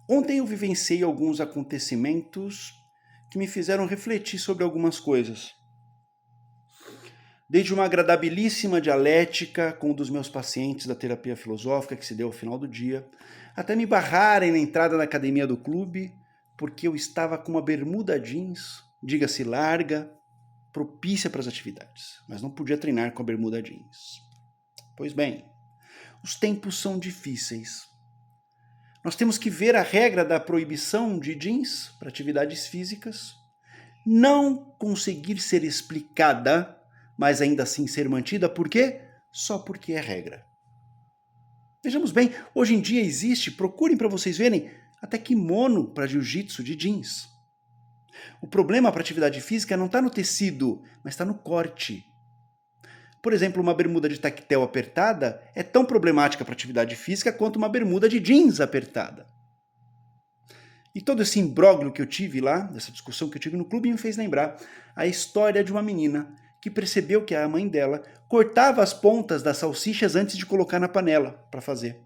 Ontem eu vivenciei alguns acontecimentos que me fizeram refletir sobre algumas coisas. Desde uma agradabilíssima dialética com um dos meus pacientes da terapia filosófica que se deu ao final do dia, até me barrarem na entrada da academia do clube porque eu estava com uma bermuda jeans, diga-se larga, propícia para as atividades, mas não podia treinar com a bermuda jeans. Pois bem, os tempos são difíceis. Nós temos que ver a regra da proibição de jeans para atividades físicas, não conseguir ser explicada, mas ainda assim ser mantida, por quê? Só porque é regra. Vejamos bem, hoje em dia existe, procurem para vocês verem, até kimono para jiu-jitsu de jeans. O problema para atividade física não está no tecido, mas está no corte. Por exemplo, uma bermuda de tactel apertada é tão problemática para atividade física quanto uma bermuda de jeans apertada. E todo esse imbróglio que eu tive lá, essa discussão que eu tive no clube, me fez lembrar a história de uma menina que percebeu que a mãe dela cortava as pontas das salsichas antes de colocar na panela para fazer.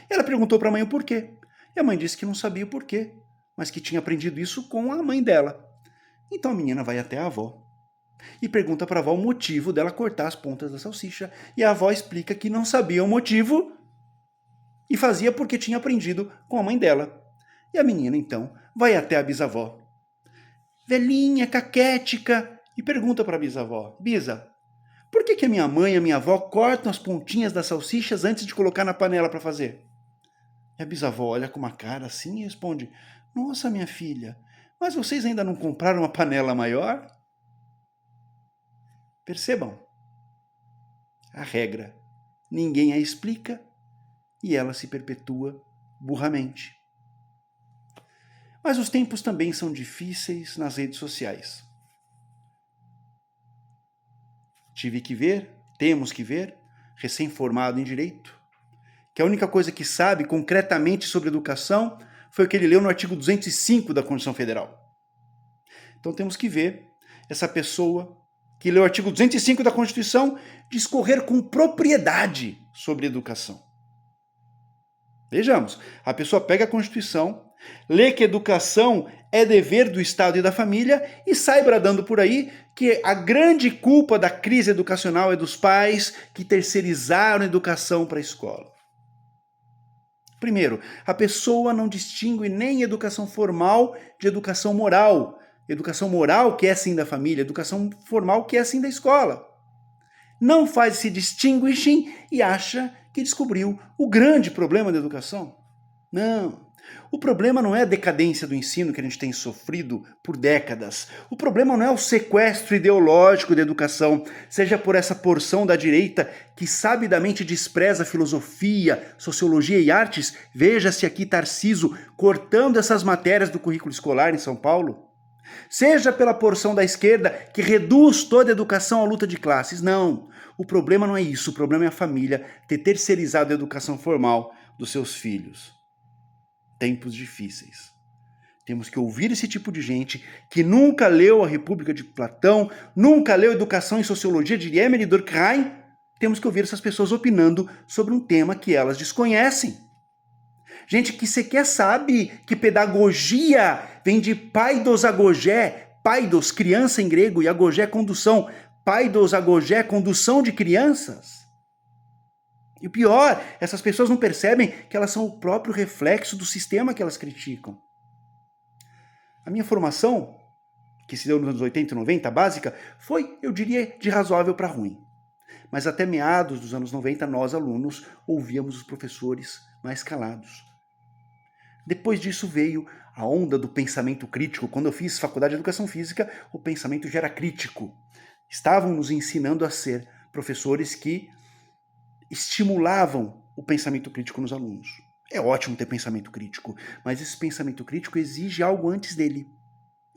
Ela perguntou para a mãe o porquê. E a mãe disse que não sabia o porquê, mas que tinha aprendido isso com a mãe dela. Então a menina vai até a avó e pergunta para a avó o motivo dela cortar as pontas da salsicha. E a avó explica que não sabia o motivo e fazia porque tinha aprendido com a mãe dela. E a menina, então, vai até a bisavó, velhinha, caquética, e pergunta para a bisavó: Bisa, por que a minha mãe e a minha avó cortam as pontinhas das salsichas antes de colocar na panela para fazer? E a bisavó olha com uma cara assim e responde: Nossa, minha filha, mas vocês ainda não compraram uma panela maior? Percebam, a regra, ninguém a explica e ela se perpetua burramente. Mas os tempos também são difíceis nas redes sociais. Tive que ver, temos que ver, recém-formado em Direito, que a única coisa que sabe concretamente sobre educação foi o que ele leu no artigo 205 da Constituição Federal. Então temos que ver essa pessoa que leu o artigo 205 da Constituição discorrer com propriedade sobre educação. Vejamos, a pessoa pega a Constituição, lê que educação é dever do Estado e da família e sai bradando por aí que a grande culpa da crise educacional é dos pais que terceirizaram a educação para a escola. Primeiro, a pessoa não distingue nem educação formal de educação moral. Educação moral que é sim da família, educação formal que é sim da escola. Não faz esse distinguishing e acha que descobriu o grande problema da educação. Não. O problema não é a decadência do ensino que a gente tem sofrido por décadas. O problema não é o sequestro ideológico da educação, seja por essa porção da direita que sabidamente despreza filosofia, sociologia e artes. Veja-se aqui Tarciso cortando essas matérias do currículo escolar em São Paulo. Seja pela porção da esquerda que reduz toda a educação à luta de classes. Não, o problema não é isso. O problema é a família ter terceirizado a educação formal dos seus filhos. Tempos difíceis. Temos que ouvir esse tipo de gente que nunca leu a República de Platão, nunca leu Educação e Sociologia de Emile Durkheim. Temos que ouvir essas pessoas opinando sobre um tema que elas desconhecem. Gente que sequer sabe que pedagogia vem de paidos agogé, paidos, criança em grego, e agogé, condução. Paidos agogé, condução de crianças. E o pior, essas pessoas não percebem que elas são o próprio reflexo do sistema que elas criticam. A minha formação, que se deu nos anos 80 e 90, básica, foi, eu diria, de razoável para ruim. Mas até meados dos anos 90, nós, alunos, ouvíamos os professores mais calados. Depois disso veio a onda do pensamento crítico. Quando eu fiz faculdade de Educação Física, o pensamento já era crítico. Estavam nos ensinando a ser professores que estimulavam o pensamento crítico nos alunos. É ótimo ter pensamento crítico, mas esse pensamento crítico exige algo antes dele: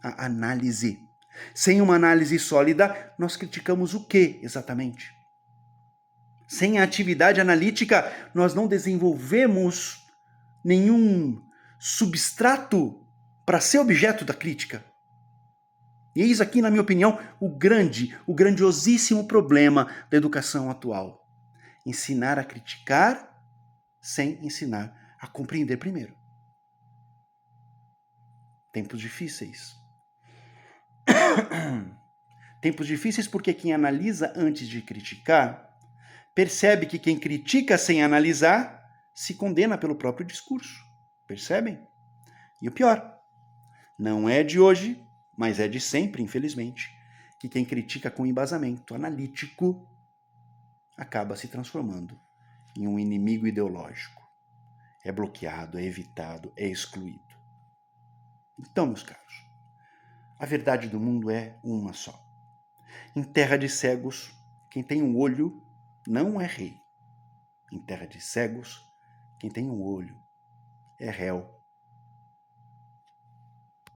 a análise. Sem uma análise sólida, nós criticamos o que exatamente? Sem a atividade analítica, nós não desenvolvemos nenhum substrato para ser objeto da crítica. E eis aqui, na minha opinião, o grandiosíssimo problema da educação atual. Ensinar a criticar sem ensinar a compreender primeiro. Tempos difíceis. Tempos difíceis porque quem analisa antes de criticar percebe que quem critica sem analisar se condena pelo próprio discurso. Percebem? E o pior, não é de hoje, mas é de sempre, infelizmente, que quem critica com embasamento analítico acaba se transformando em um inimigo ideológico. É bloqueado, é evitado, é excluído. Então, meus caros, a verdade do mundo é uma só. Em terra de cegos, quem tem um olho não é rei. Em terra de cegos, quem tem um olho é réu